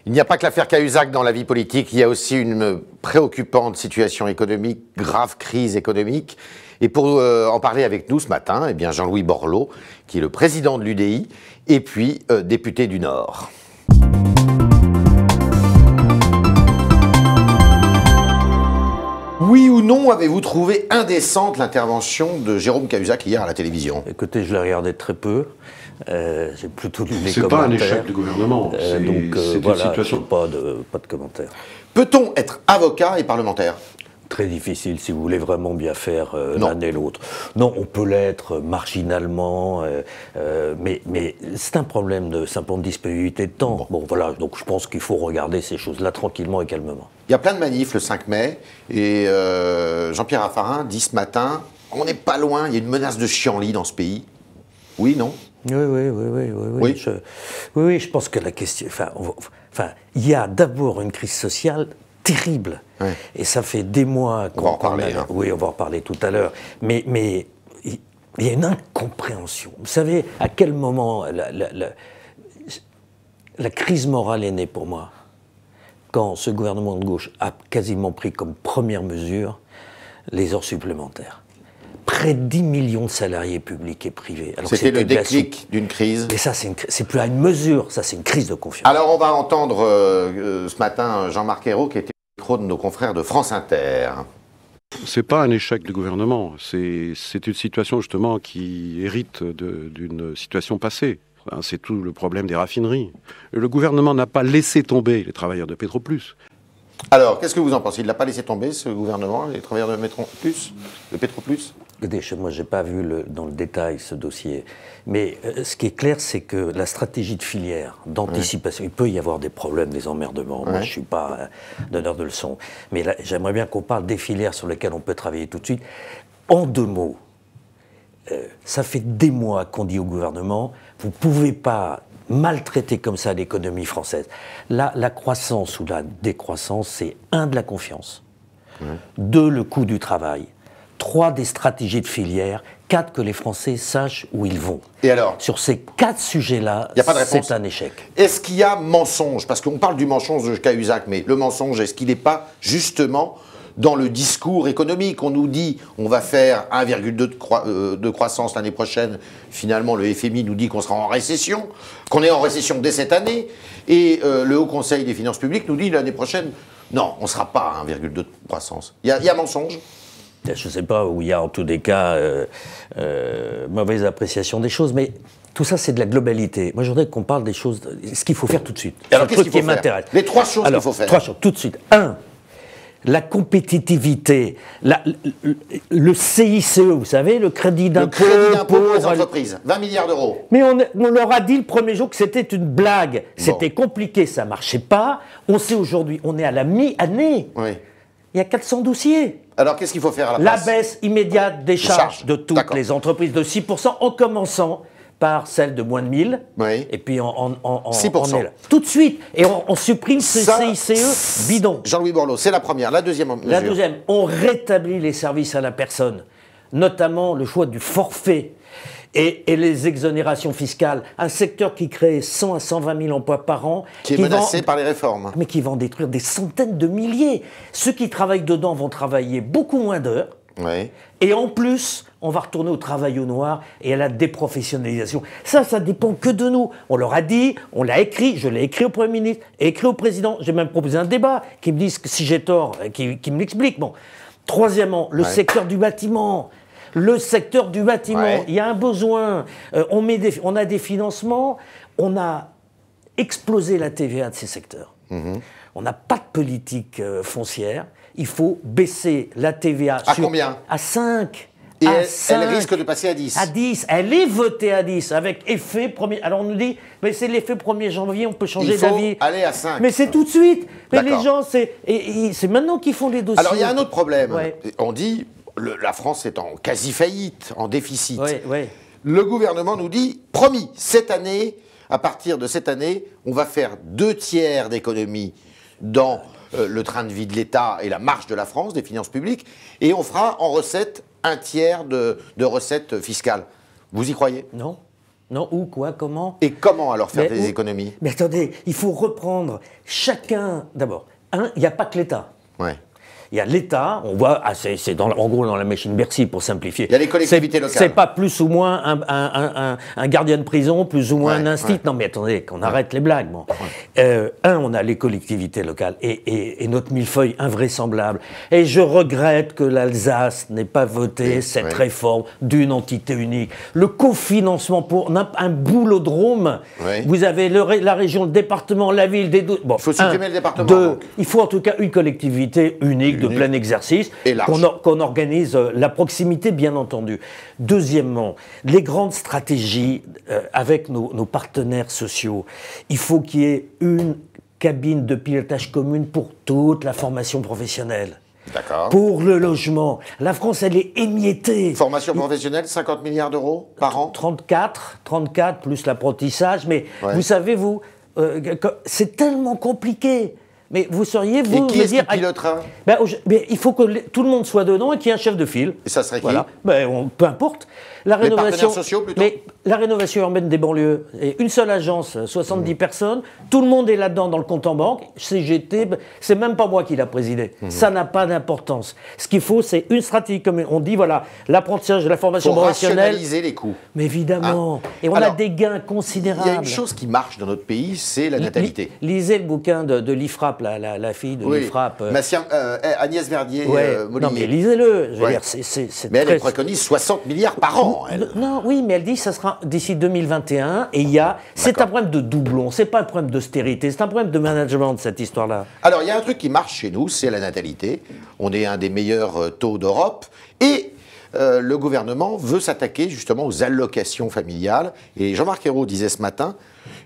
Il n'y a pas que l'affaire Cahuzac dans la vie politique, il y a aussi une préoccupante situation économique, grave crise économique. Et pour en parler avec nous ce matin, eh bien Jean-Louis Borloo, qui est le président de l'UDI, et puis député du Nord. Oui ou non, avez-vous trouvé indécente l'intervention de Jérôme Cahuzac hier à la télévision? Écoutez, je l'ai regardé très peu. J'ai plutôt lu les commentaires. C'est pas un échec du gouvernement. C'est voilà, une situation. Pas de commentaires. Peut-on être avocat et parlementaire? Très difficile si vous voulez vraiment bien faire l'un et l'autre. Non, on peut l'être marginalement, mais c'est un problème de simplement de disponibilité de temps. Bon, voilà, donc je pense qu'il faut regarder ces choses-là tranquillement et calmement. Il y a plein de manifs le 5 mai, et Jean-Pierre Raffarin dit ce matin, on n'est pas loin, il y a une menace de chienlit dans ce pays. Oui, non? Oui. Je pense que la question... Enfin, il y a d'abord une crise sociale terrible. Ouais. Et ça fait des mois qu'on... On va en reparler. Oui, on va en reparler tout à l'heure. Mais il y a une incompréhension. Vous savez à quel moment la crise morale est née pour moi? Quand ce gouvernement de gauche a quasiment pris comme première mesure les heures supplémentaires. Près de 10 millions de salariés publics et privés. C'était le déclic d'une crise. Et ça, c'est plus à une mesure, ça c'est une crise de confiance. Alors on va entendre ce matin Jean-Marc Ayrault, qui était au micro de nos confrères de France Inter. C'est pas un échec du gouvernement, c'est une situation justement qui hérite d'une situation passée. C'est tout le problème des raffineries. Le gouvernement n'a pas laissé tomber les travailleurs de Petroplus. Alors, qu'est-ce que vous en pensez? Il ne l'a pas laissé tomber, ce gouvernement, les travailleurs de Petroplus? Écoutez, moi, je n'ai pas vu dans le détail ce dossier. Mais ce qui est clair, c'est que la stratégie de filière, d'anticipation, il peut y avoir des problèmes, des emmerdements. Moi, je ne suis pas donneur de leçons. Mais j'aimerais bien qu'on parle des filières sur lesquelles on peut travailler tout de suite. En 2 mots, ça fait des mois qu'on dit au gouvernement, vous ne pouvez pas maltraiter comme ça l'économie française. La croissance ou la décroissance, c'est 1, de la confiance, 2, le coût du travail, 3, des stratégies de filière, 4, que les Français sachent où ils vont. Et alors? Sur ces 4 sujets-là, c'est un échec. Est-ce qu'il y a mensonge? Parce qu'on parle du mensonge de Cahuzac, mais le mensonge, est-ce qu'il n'est pas justement dans le discours économique? On nous dit on va faire 1,2 de croissance l'année prochaine. Finalement, le FMI nous dit qu'on sera en récession, qu'on est en récession dès cette année. Et le Haut Conseil des finances publiques nous dit l'année prochaine, non, on ne sera pas à 1,2 de croissance. Il y a mensonge? Je ne sais pas où il y a en tous les cas mauvaise appréciation des choses, mais tout ça c'est de la globalité. Moi je voudrais qu'on parle des choses, ce qu'il faut faire tout de suite. Alors qu'est-ce qu'il faut faire? Les 3 choses qu'il faut faire. 3 choses, tout de suite. 1, la compétitivité, le CICE, vous savez, le crédit d'impôt pour les entreprises, 20 milliards d'euros. Mais on leur a dit le premier jour que c'était une blague. C'était compliqué, ça ne marchait pas. On sait aujourd'hui, on est à la mi-année. Oui. Il y a 400 dossiers. Alors qu'est-ce qu'il faut faire à la place? La baisse immédiate des charges de toutes les entreprises de 6%, en commençant par celle de moins de 1000, et puis on est là. Tout de suite, et on supprime ce CICE bidon. Jean-Louis Borloo, c'est la première. La deuxième mesure. La deuxième, on rétablit les services à la personne, notamment le choix du forfait et les exonérations fiscales. Un secteur qui crée 100 à 120 000 emplois par an. Qui est menacé par les réformes. Mais qui va en détruire des centaines de milliers. Ceux qui travaillent dedans vont travailler beaucoup moins d'heures. Oui. Et en plus, on va retourner au travail au noir et à la déprofessionnalisation. Ça dépend que de nous. On leur a dit, on l'a écrit, je l'ai écrit au Premier ministre, écrit au Président. J'ai même proposé un débat, qui me disent que si j'ai tort, qui me l'expliquent. Bon. Troisièmement, le secteur du bâtiment. Le secteur du bâtiment, il y a un besoin. On a des financements, on a explosé la TVA de ces secteurs. On n'a pas de politique foncière. Il faut baisser la TVA. À combien? À 5. Et elle risque de passer à 10. À 10. Elle est votée à 10 avec effet 1er. Alors on nous dit, mais c'est l'effet 1er janvier, on peut changer d'avis. Il faut aller à 5. Mais c'est tout de suite. Mais les gens, c'est maintenant qu'ils font les dossiers. Alors il y a un autre problème. On dit, la France est en quasi-faillite, en déficit. Le gouvernement nous dit, promis, cette année, à partir de cette année, on va faire 2 tiers d'économie dans le train de vie de l'État et la marche de la France, des finances publiques, et on fera en recettes 1 tiers de recettes fiscales. Vous y croyez? Non. Non, où, quoi, comment? Et comment alors faire des économies? Mais attendez, il faut reprendre chacun, d'abord. Il n'y a pas que l'État. Ouais. Il y a l'État, on voit, c'est en gros dans la machine Bercy pour simplifier. Il y a les collectivités locales. C'est pas plus ou moins un gardien de prison, plus ou moins un institut. Non mais attendez, qu'on arrête les blagues. Bon. On a les collectivités locales et notre millefeuille invraisemblable. Et je regrette que l'Alsace n'ait pas voté cette réforme d'une entité unique. Le cofinancement pour un boulodrome. Vous avez la région, le département, la ville, des... Bon, il faut supprimer le département. Il faut en tout cas une collectivité unique de plein exercice, qu'on organise la proximité, bien entendu. Deuxièmement, les grandes stratégies avec nos partenaires sociaux. Il faut qu'il y ait une cabine de pilotage commune pour toute la formation professionnelle. D'accord. Pour le logement. La France, elle est émiettée. Formation professionnelle, 50 milliards d'euros par an? 34 plus l'apprentissage. Mais vous savez, c'est tellement compliqué. Mais vous seriez, vous, et qui me est-ce dire... qui pilotera? Mais il faut que tout le monde soit dedans et qu'il y ait un chef de file. Et ça serait qui? Peu importe. La les partenaires sociaux, plutôt? Mais la rénovation urbaine des banlieues, et une seule agence, 70 personnes, tout le monde est là-dedans dans le compte en banque, CGT, c'est même pas moi qui l'a présidé. Ça n'a pas d'importance. Ce qu'il faut, c'est une stratégie, comme on dit, voilà, l'apprentissage de la formation professionnelle. Rationaliser les coûts. Mais évidemment. Et on a des gains considérables. Il y a une chose qui marche dans notre pays, c'est la natalité. Lisez le bouquin de l'IFRAP, la fille de l'IFRAP. Agnès Verdier, non, mais lisez-le. Mais elle préconise 60 milliards par an. Non, oui, mais elle dit que ça sera d'ici 2021 et c'est un problème de doublon, c'est pas un problème d'austérité, c'est un problème de management, cette histoire-là. Alors, il y a un truc qui marche chez nous, c'est la natalité. On est un des meilleurs taux d'Europe et le gouvernement veut s'attaquer justement aux allocations familiales. Et Jean-Marc Ayrault disait ce matin,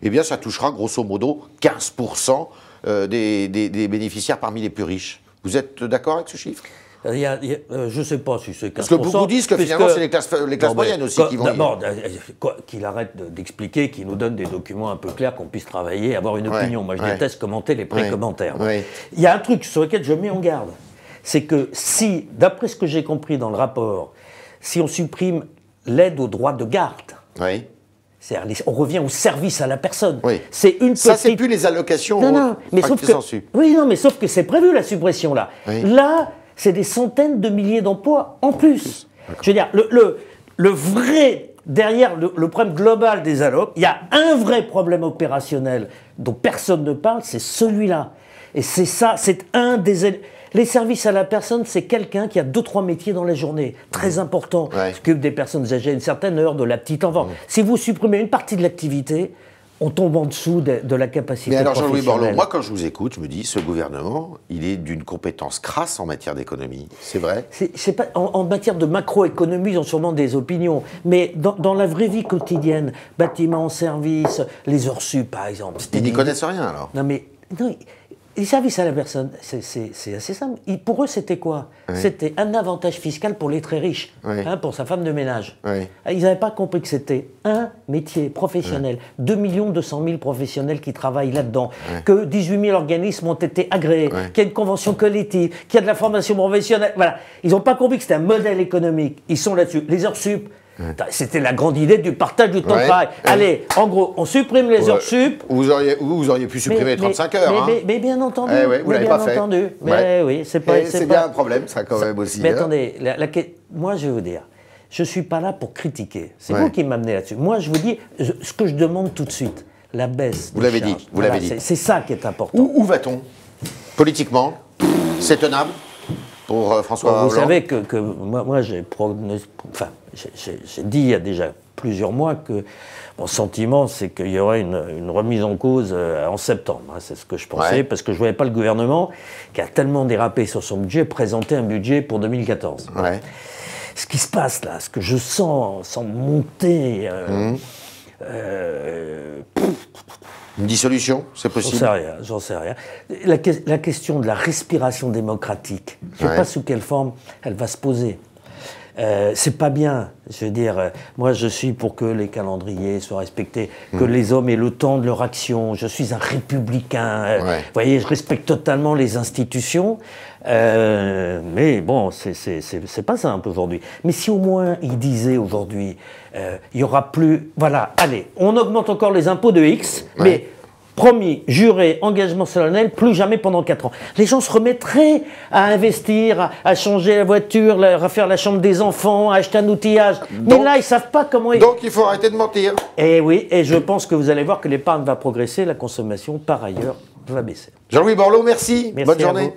eh bien, ça touchera grosso modo 15% des bénéficiaires parmi les plus riches. Vous êtes d'accord avec ce chiffre? Je ne sais pas si c'est 15%. Parce que beaucoup disent que finalement, c'est les classes moyennes aussi qui vont y... D'abord, qu'il arrête d'expliquer, qu'il nous donne des documents un peu clairs, qu'on puisse travailler, avoir une opinion. Moi, je déteste commenter les pré-commentaires. Il y a un truc sur lequel je mets en garde. C'est que si, d'après ce que j'ai compris dans le rapport, si on supprime l'aide aux droits de garde, on revient au service à la personne. C'est une petite... Ça, c'est plus les allocations. Mais sauf que c'est prévu, la suppression, là. Là... c'est des centaines de milliers d'emplois en plus. Je veux dire, le vrai, derrière le problème global des allocs, il y a un vrai problème opérationnel dont personne ne parle, c'est celui-là. Et c'est ça, c'est un des... Les services à la personne, c'est quelqu'un qui a 2-3 métiers dans la journée, très important, s'occupe des personnes âgées à une certaine heure, de la petite enfant. Si vous supprimez une partie de l'activité, on tombe en dessous de la capacité professionnelle. Mais alors Jean-Louis Borloo, moi quand je vous écoute, je me dis, ce gouvernement, il est d'une compétence crasse en matière d'économie. C'est vrai? C'est pas, en matière de macroéconomie, ils ont sûrement des opinions. Mais dans la vraie vie quotidienne, bâtiments, services, les heures sup par exemple. Ils n'y connaissent rien alors? Non mais... Non, les services à la personne, c'est assez simple. Pour eux, c'était quoi? C'était un avantage fiscal pour les très riches, pour sa femme de ménage. Ils n'avaient pas compris que c'était un métier professionnel. 2 200 000 professionnels qui travaillent là-dedans. Que 18 000 organismes ont été agréés. Qu'il y a une convention collective. Qu'il y a de la formation professionnelle. Voilà. Ils n'ont pas compris que c'était un modèle économique. Ils sont là-dessus. Les heures sup. C'était la grande idée du partage du temps de travail. Allez, en gros, on supprime les heures sup. Vous auriez pu supprimer 35 heures. Mais bien entendu. Vous l'avez pas fait. Mais oui, c'est bien un problème, ça, quand même aussi. Mais attendez, moi, je vais vous dire, je ne suis pas là pour critiquer. C'est vous qui m'amenez là-dessus. Moi, je vous dis ce que je demande tout de suite, la baisse. Vous l'avez dit. Vous l'avez dit. C'est ça qui est important. Où va-t-on politiquement? C'est tenable pour François Hollande? Vous savez que moi j'ai dit il y a déjà plusieurs mois que mon sentiment, c'est qu'il y aurait une remise en cause en septembre. C'est ce que je pensais, parce que je ne voyais pas le gouvernement, qui a tellement dérapé sur son budget, présenter un budget pour 2014. Ce qui se passe là, ce que je sens monter... Une dissolution, c'est possible? J'en sais rien. La question de la respiration démocratique, je ne sais pas sous quelle forme elle va se poser. c'est pas bien. Je veux dire, moi je suis pour que les calendriers soient respectés, que les hommes aient le temps de leur action. Je suis un républicain. Vous voyez, je respecte totalement les institutions. Mais bon, c'est pas simple aujourd'hui. Mais si au moins ils disaient aujourd'hui, il y aura plus. Voilà, allez, on augmente encore les impôts de X, mais promis, juré, engagement solennel, plus jamais pendant 4 ans. Les gens se remettraient à investir, à changer la voiture, à refaire la chambre des enfants, à acheter un outillage. Mais là, ils savent pas comment... Donc, il faut arrêter de mentir. Et oui, et je pense que vous allez voir que l'épargne va progresser, la consommation, par ailleurs, va baisser. Jean-Louis Borloo, merci. Bonne journée.